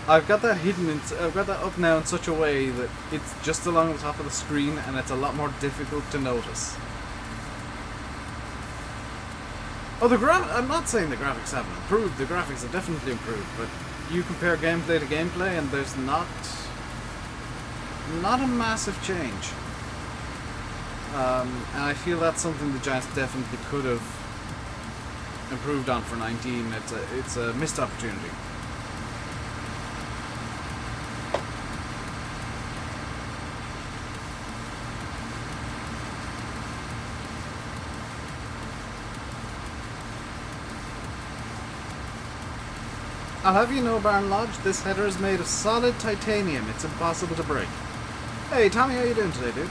I've got that hidden, I've got that up now in such a way that it's just along the top of the screen, and it's a lot more difficult to notice. Oh, I'm not saying the graphics haven't improved, the graphics have definitely improved, but you compare gameplay to gameplay and there's not a massive change. And I feel that's something the Giants definitely could have improved on for 19. It's a missed opportunity. I'll have you know, Baron Lodge, this header is made of solid titanium. It's impossible to break. Hey, Tommy, how you doing today, dude?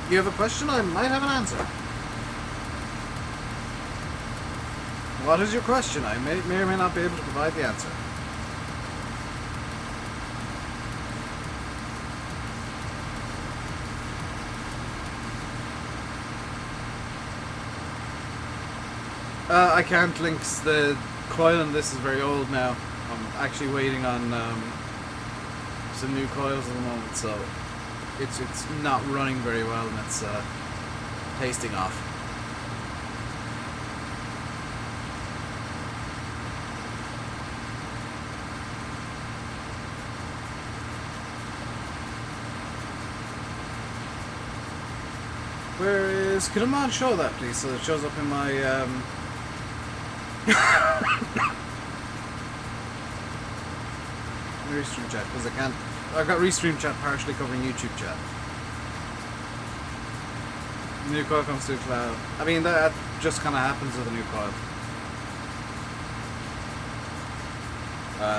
You have a question? I might have an answer. What is your question? I may or may not be able to provide the answer. I can't link the coil on this is very old now. I'm actually waiting on some new coils at the moment, so it's not running very well, and it's tasting off. Where is... Could a mod show that, please, so it shows up in my Restream chat, because I can't... I've got Restream chat partially covering YouTube chat. The new coil comes to the cloud. I mean, that just kind of happens with a new coil.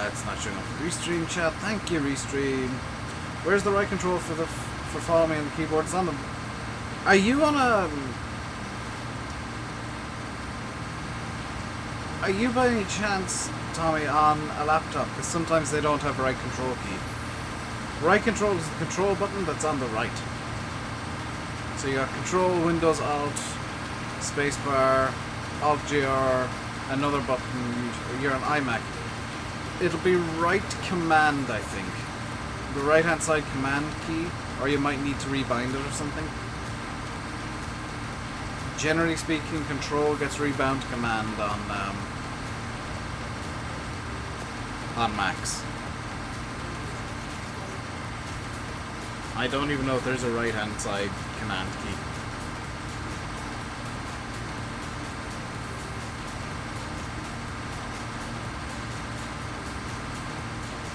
It's not showing up in Restream chat. Thank you, Restream. Where's the right control for follow me on the keyboard? It's on the... Are you on a... Are you by any chance, Tommy, on a laptop? Because sometimes they don't have a right control key. Right control is the control button that's on the right. So you got Control, Windows, Alt, Spacebar, Alt GR, another button. You're on iMac. It'll be right command, I think. The right hand side command key, or you might need to rebind it or something. Generally speaking, Control gets rebound to command on Macs. I don't even know if there's a right hand side command key.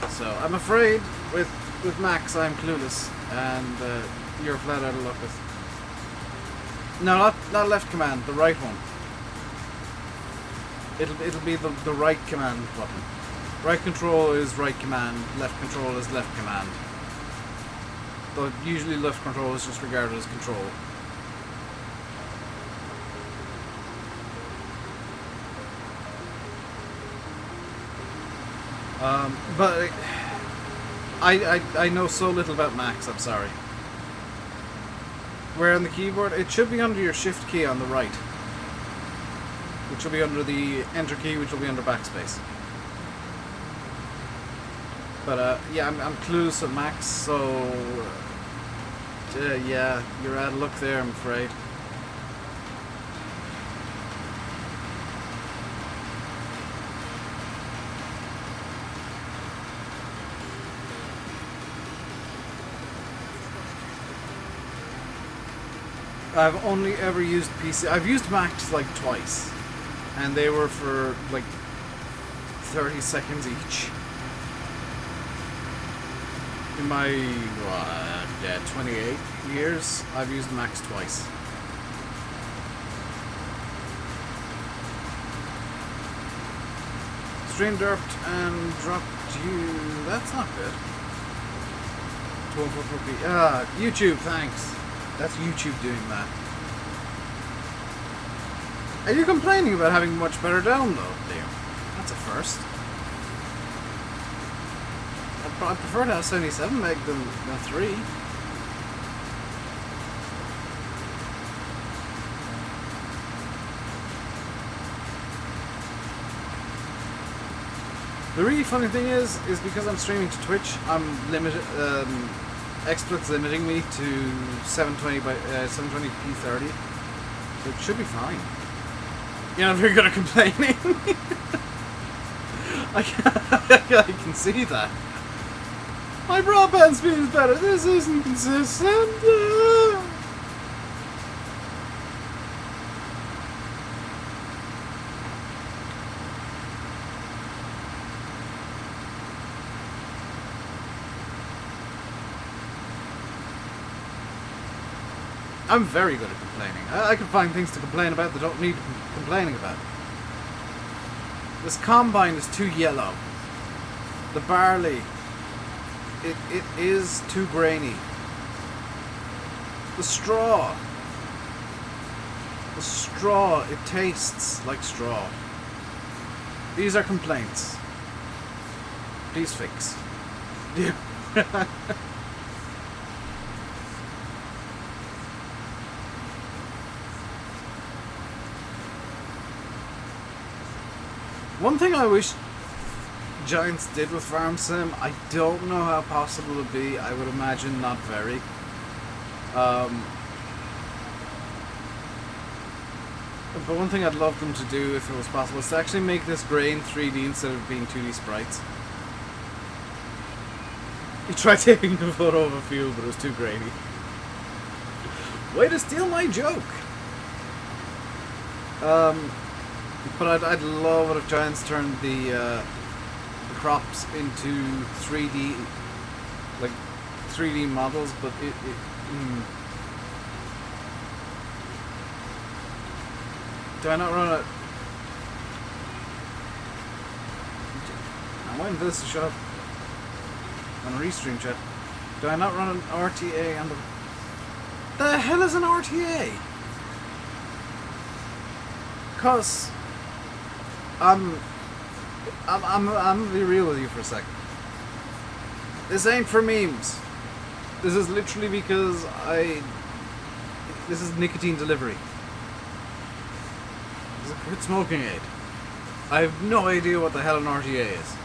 So I'm afraid with Macs I'm clueless, and you're flat out of luck with. No, not left command, the right one. It'll be the right command button. Right control is right command, left control is left command. Though usually left control is just regarded as control. But I know so little about Macs, I'm sorry. Where on the keyboard? It should be under your shift key on the right. Which will be under the enter key, which will be under backspace. But yeah, I'm clueless at Macs, so yeah, you're out of luck there, I'm afraid. I've only ever used PC. I've used Macs like twice, and they were for like 30 seconds each. In my 28 years, I've used Macs twice. Stream derped and dropped you. That's not good. 1244p. YouTube, thanks. That's YouTube doing that. Are you complaining about having much better download, Liam? That's a first. I prefer to have 77 meg than 3. The really funny thing is because I'm streaming to Twitch, I'm limited. XSplit's limiting me to 720 by 720p 30, so it should be fine. You're not very good at complaining. I can see that. My broadband speed is better. This isn't consistent. I'm very good at complaining. I can find things to complain about that don't need complaining about. This combine is too yellow. The barley, it is too grainy. The straw, it tastes like straw. These are complaints. Please fix. One thing I wish Giants did with Farm Sim, I don't know how possible it would be. I would imagine not very. But one thing I'd love them to do, if it was possible, is to actually make this grain 3D instead of being 2D sprites. You tried taking a photo of a field, but it was too grainy. Way to steal my joke! But I'd love it if Giants turned the crops into 3D, like 3D models, but do I not run it? I'm waiting for this to shut up. On a restream chat. Do I not run an RTA on the hell is an RTA? Cause I'm gonna be real with you for a second. This ain't for memes. This is literally because this is nicotine delivery. This is a quit smoking aid. I have no idea what the hell an RTA is.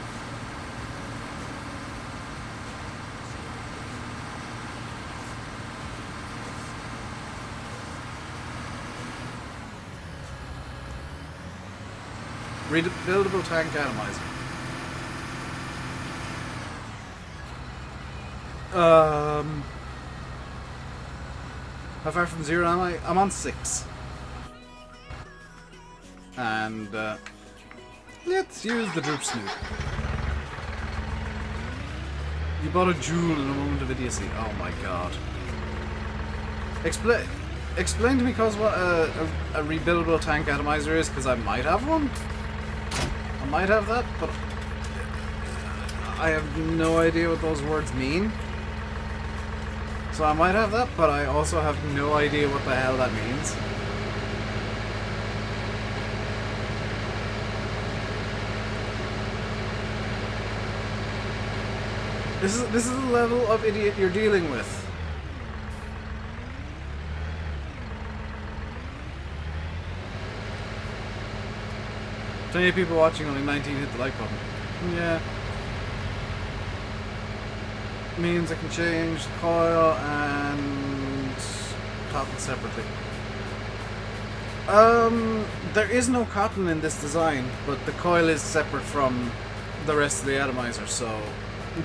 Rebuildable tank atomizer. How far from 0 am I? I'm on 6. And let's use the droop snoot. You bought a jewel in a moment of idiocy. Oh my god. Explain to me, cause what a rebuildable tank atomizer is, because I might have one. I might have that, but I have no idea what those words mean. So I might have that, but I also have no idea what the hell that means. This is the level of idiot you're dealing with. Plenty of people watching, only 19 hit the like button. Yeah. Means I can change the coil and cotton separately. There is no cotton in this design, but the coil is separate from the rest of the atomizer, so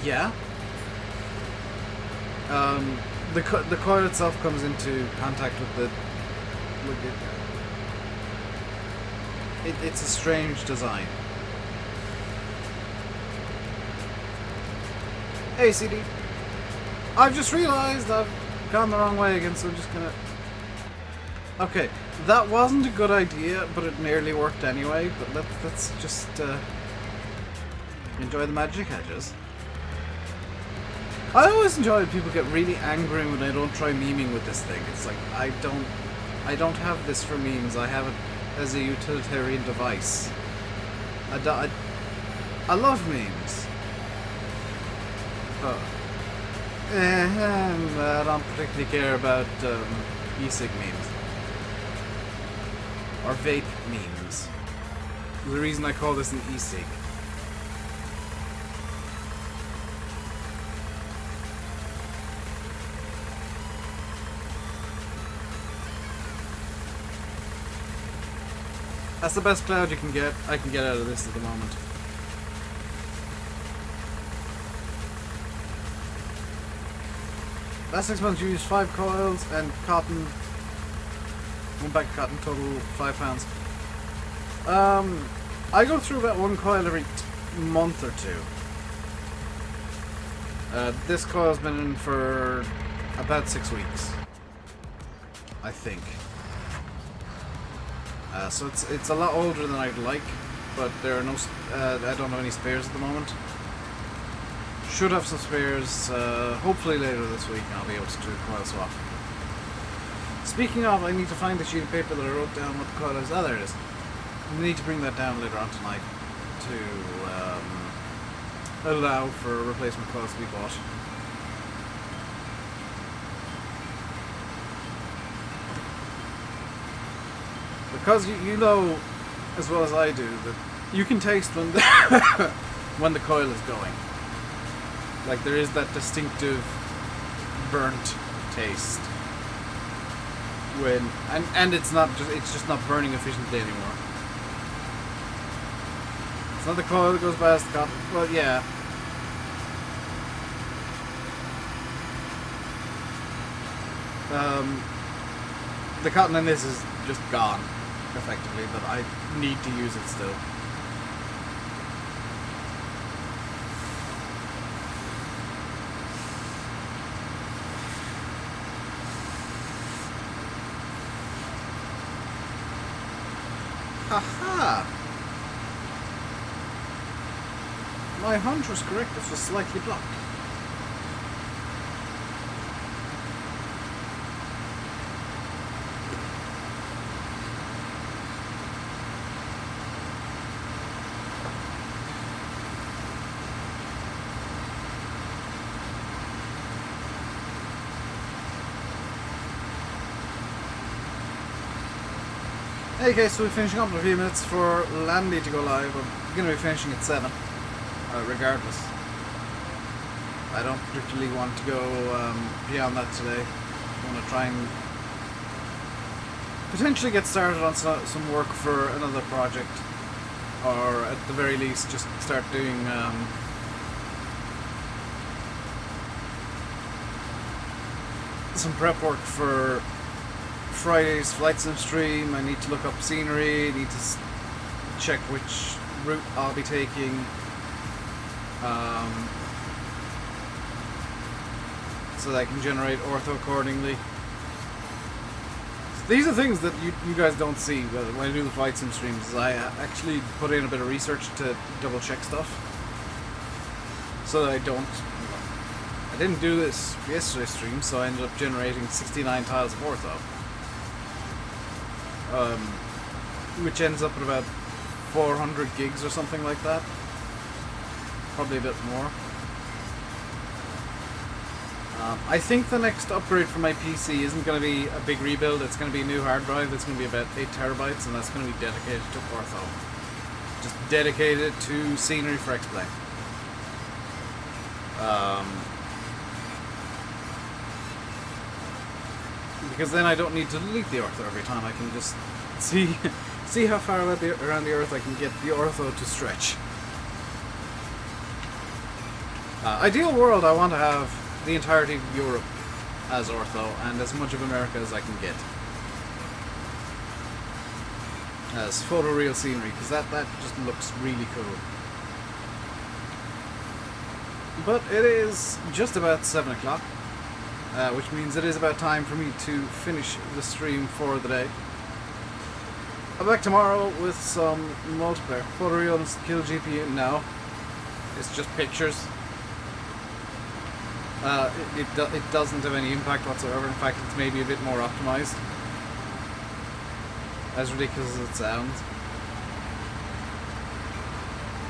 yeah. The coil itself comes into contact with the... It's a strange design. Hey CD, I've just realised I've gone the wrong way again, so I'm just gonna... Okay, that wasn't a good idea, but it nearly worked anyway, but let's just enjoy the magic edges. I always enjoy when people get really angry when I don't try memeing with this thing. It's like, I don't have this for memes, I have it as a utilitarian device. I love memes. I don't particularly care about e-cig memes. Or vape memes. The reason I call this an e-cig. That's the best cloud I can get out of this at the moment. Last 6 months you used 5 coils and cotton. 1 bag of cotton, total £5. I go through about 1 coil every month or 2. This coil's been in for about 6 weeks, I think. So it's a lot older than I'd like, but there are no. I don't have any spares at the moment. Should have some spares. Hopefully later this week, I'll be able to do a coil swap. Speaking of, I need to find the sheet of paper that I wrote down what the coil is. Ah, there it is. I need to bring that down later on tonight to allow for replacement coils to be bought. Because you know as well as I do that you can taste when the when the coil is going. Like there is that distinctive burnt taste when and it's just not burning efficiently anymore. It's not the coil that goes past the cotton. Well, yeah. The cotton in this is just gone, effectively, but I need to use it still. Haha! My hunch was correct, this was slightly blocked. Okay, so we're finishing up in a few minutes for Landy to go live. I'm going to be finishing at 7, regardless. I don't particularly want to go beyond that today. I want to try and potentially get started on some work for another project, or at the very least just start doing some prep work for Friday's flight sim stream. I need to look up scenery, need to check which route I'll be taking, so that I can generate ortho accordingly. So these are things that you guys don't see when I do the flight sim streams. Is I actually put in a bit of research to double check stuff, so that I didn't do this for yesterday's stream, so I ended up generating 69 tiles of ortho. Which ends up at about 400 gigs or something like that. Probably a bit more. I think the next upgrade for my PC isn't going to be a big rebuild. It's going to be a new hard drive. It's going to be about 8 terabytes, and that's going to be dedicated to ortho. Just dedicated to scenery for X-Play. Because then I don't need to delete the ortho every time. I can just see how far around the Earth I can get the ortho to stretch. Ideal world, I want to have the entirety of Europe as ortho and as much of America as I can get as photoreal scenery, because that just looks really cool. But it is just about 7 o'clock, which means it is about time for me to finish the stream for the day. I'll be back tomorrow with some multiplayer. Photoreal and kill GPU, no. It's just pictures. It doesn't have any impact whatsoever. In fact, it's maybe a bit more optimized. As ridiculous as it sounds.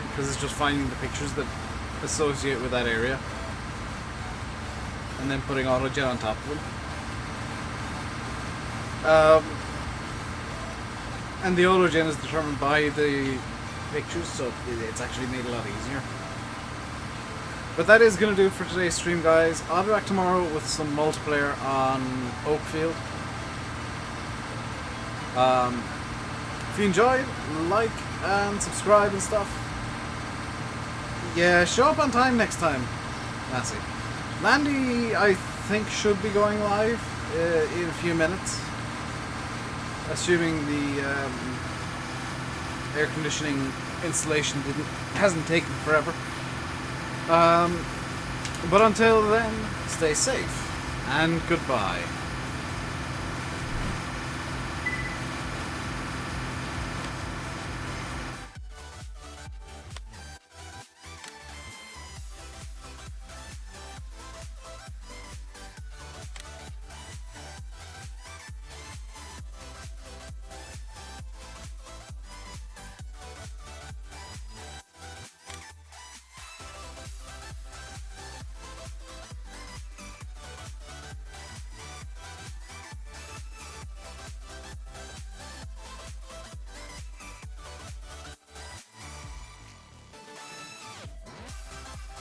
Because it's just finding the pictures that associate with that area. And then putting AutoGen on top of them. And the AutoGen is determined by the pictures, so it's actually made a lot easier. But that is going to do it for today's stream, guys. I'll be back tomorrow with some multiplayer on Oakfield. If you enjoyed, like and subscribe and stuff. Yeah, show up on time next time. That's it. Landy, I think, should be going live in a few minutes. Assuming the air conditioning installation hasn't taken forever. But until then, stay safe, and goodbye.